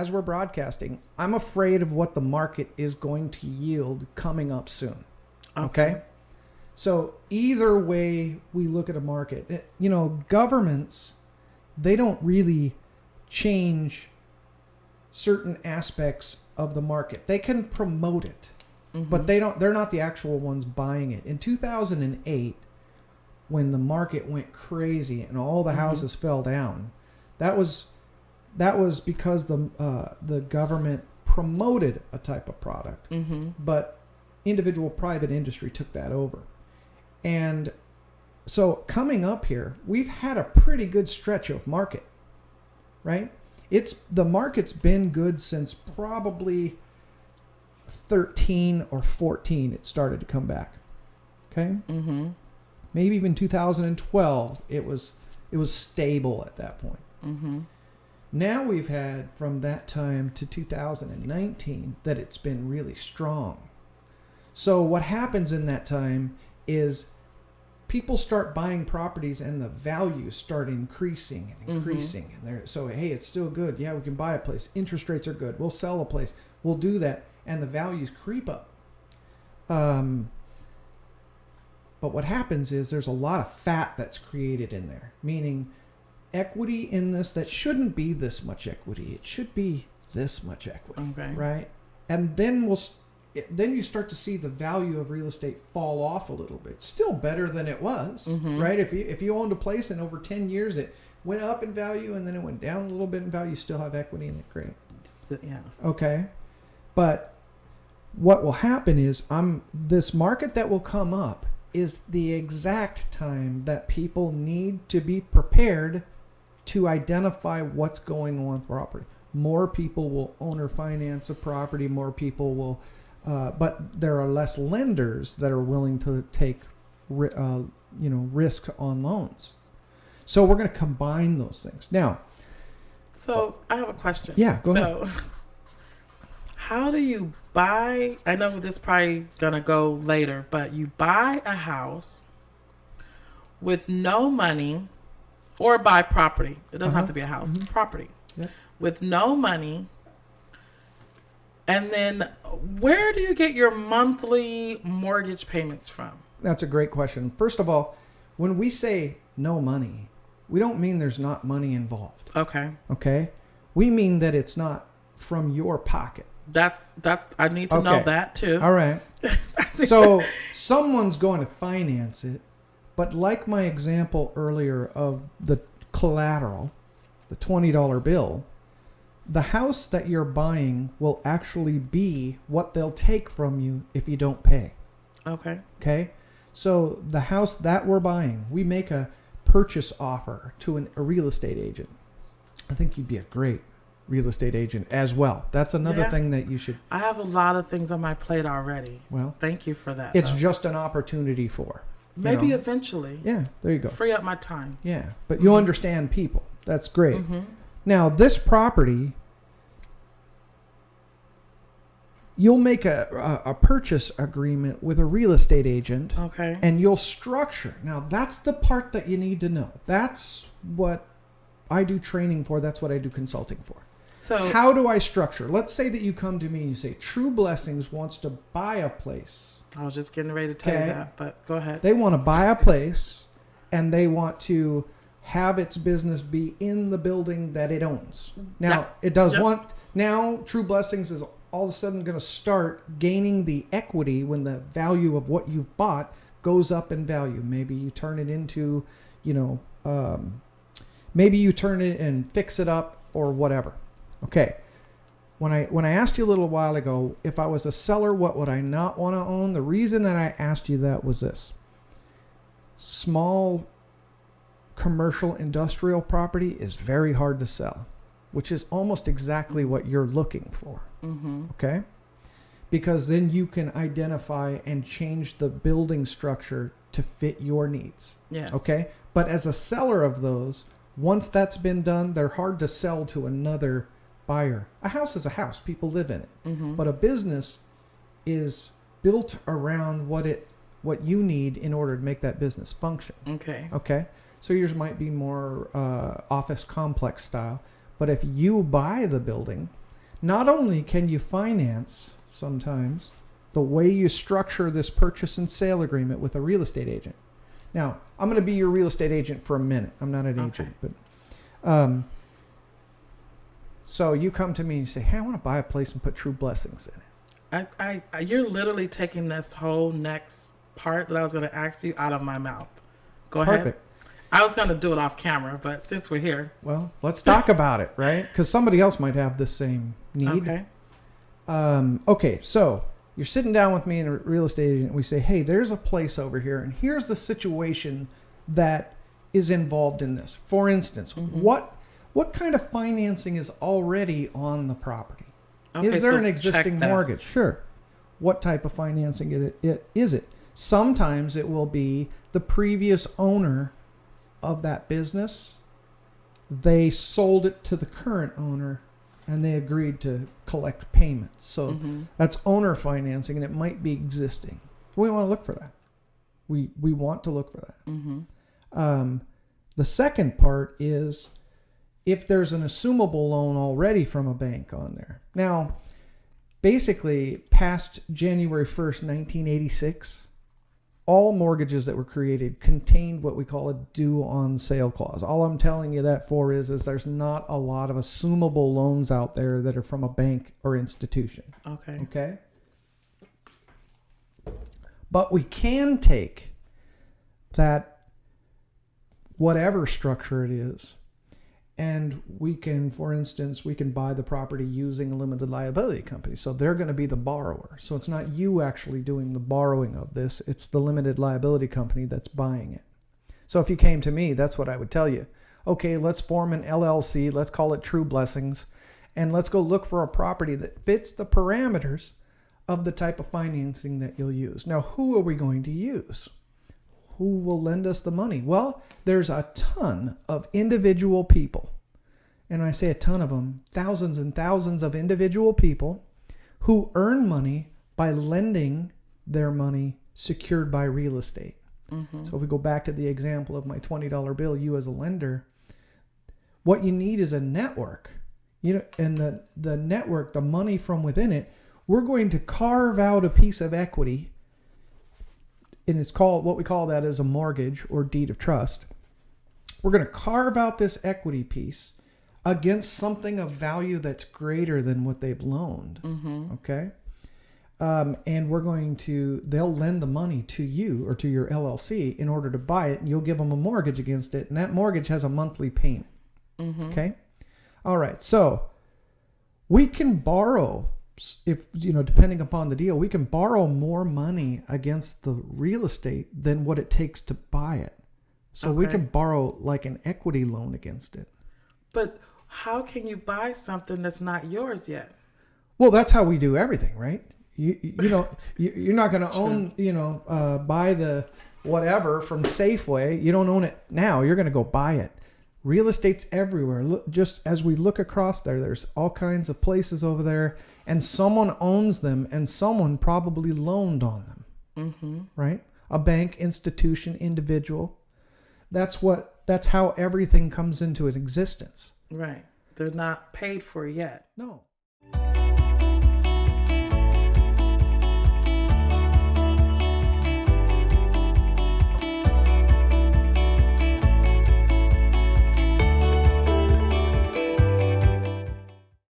as we're broadcasting, I'm afraid of what the market is going to yield coming up soon. Okay? So either way we look at a market, governments, they don't really change certain aspects of the market. They can promote it, but they're not the actual ones buying it. In 2008, when the market went crazy and all the houses fell down, that was because the government promoted a type of product, but individual private industry took that over. And so coming up here, we've had a pretty good stretch of market, right? The market's been good since probably 13 or 14. It started to come back. Okay. Maybe even 2012. It was stable at that point. Now we've had from that time to 2019 that it's been really strong. So what happens in that time is people start buying properties and the values start increasing and increasing. And so, hey, it's still good. Yeah, we can buy a place. Interest rates are good. We'll sell a place. We'll do that. And the values creep up. But what happens is there's a lot of fat that's created in there, meaning equity in this that shouldn't be this much equity. It should be this much equity, right? And then then you start to see the value of real estate fall off a little bit. Still better than it was, right? If you owned a place and over 10 years it went up in value and then it went down a little bit in value, you still have equity in it. Great. Yes. Okay. But what will happen is this market that will come up is the exact time that people need to be prepared to identify what's going on with property. More people will own or finance a property. More people will, but there are less lenders that are willing to take, risk on loans. So we're going to combine those things now. So I have a question. Yeah, go ahead. How do you buy? I know this is probably going to go later, but you buy a house with no money or buy property. It doesn't have to be a house, property. Yep. With no money. And then where do you get your monthly mortgage payments from? That's a great question. First of all, when we say no money, we don't mean there's not money involved. Okay. We mean that it's not from your pocket. That's I need to know that too. All right. So someone's going to finance it, but like my example earlier of the collateral, the $20 bill, the house that you're buying will actually be what they'll take from you if you don't pay. Okay. So the house that we're buying, we make a purchase offer to a real estate agent. I think you'd be a great real estate agent as well. That's another thing that you should. I have a lot of things on my plate already. Well, thank you for that. It's just an opportunity for. Maybe eventually. Yeah, there you go. Free up my time. Yeah, but you'll understand people. That's great. Now, this property, you'll make a purchase agreement with a real estate agent. Okay. And you'll structure. Now, that's the part that you need to know. That's what I do training for. That's what I do consulting for. So how do I structure? Let's say that you come to me and you say, True Blessings wants to buy a place. I was just getting ready to tell you that, but go ahead. They want to buy a place and they want to have its business be in the building that it owns. Now, it does now True Blessings is all of a sudden going to start gaining the equity when the value of what you've bought goes up in value. Maybe you turn it into, maybe you turn it and fix it up or whatever. Okay. When I asked you a little while ago, if I was a seller, what would I not want to own? The reason that I asked you that was this. Small commercial industrial property is very hard to sell, which is almost exactly what you're looking for. Okay? Because then you can identify and change the building structure to fit your needs. Yes. Okay? But as a seller of those, once that's been done, they're hard to sell to another buyer. A house is a house. People live in it. But a business is built around what you need in order to make that business function. Okay. So yours might be more office complex style. But if you buy the building, not only can you finance sometimes the way you structure this purchase and sale agreement with a real estate agent. Now, I'm going to be your real estate agent for a minute. I'm not an agent, but so you come to me and you say, hey, I want to buy a place and put True Blessings in it. You're literally taking this whole next part that I was going to ask you out of my mouth. Go ahead. Perfect. I was going to do it off camera, but since we're here. Well, let's talk about it, right? Because somebody else might have the same need. Okay. Okay, so you're sitting down with me and a real estate agent. We say, hey, there's a place over here, and here's the situation that is involved in this. For instance, what kind of financing is already on the property? Okay, is there so an existing mortgage? Sure. What type of financing is it? Sometimes it will be the previous owner of that business. They sold it to the current owner and they agreed to collect payments. So that's owner financing, and it might be existing. We want to look for that. We want to look for that. The second part is if there's an assumable loan already from a bank on there. Now, basically, past January 1st, 1986, all mortgages that were created contained what we call a due on sale clause. All I'm telling you that for is there's not a lot of assumable loans out there that are from a bank or institution. Okay. But we can take that, whatever structure it is, and we can, for instance, we can buy the property using a limited liability company. So they're going to be the borrower. So it's not you actually doing the borrowing of this. It's the limited liability company that's buying it. So if you came to me, that's what I would tell you. Okay, let's form an LLC. Let's call it True Blessings. And let's go look for a property that fits the parameters of the type of financing that you'll use. Now, who are we going to use? Who will lend us the money? Well, there's a ton of individual people. And when I say a ton of them, thousands and thousands of individual people who earn money by lending their money secured by real estate. So if we go back to the example of my $20 bill, you as a lender, what you need is a network. And the network, the money from within it, we're going to carve out a piece of equity, and it's called, what we call that is a mortgage or deed of trust. We're going to carve out this equity piece against something of value that's greater than what they've loaned. Okay. And they'll lend the money to you or to your LLC in order to buy it, and you'll give them a mortgage against it. And that mortgage has a monthly payment. Okay. All right. So we can borrow, if, depending upon the deal, we can borrow more money against the real estate than what it takes to buy it. So we can borrow like an equity loan against it. But how can you buy something that's not yours yet? Well, that's how we do everything, right? You're not going to own, buy the whatever from Safeway. You don't own it now. You're going to go buy it. Real estate's everywhere. Look, just as we look across there's all kinds of places over there, and someone owns them, and someone probably loaned on them. Right? A bank, institution, individual. That's how everything comes into existence. Right. They're not paid for yet. No.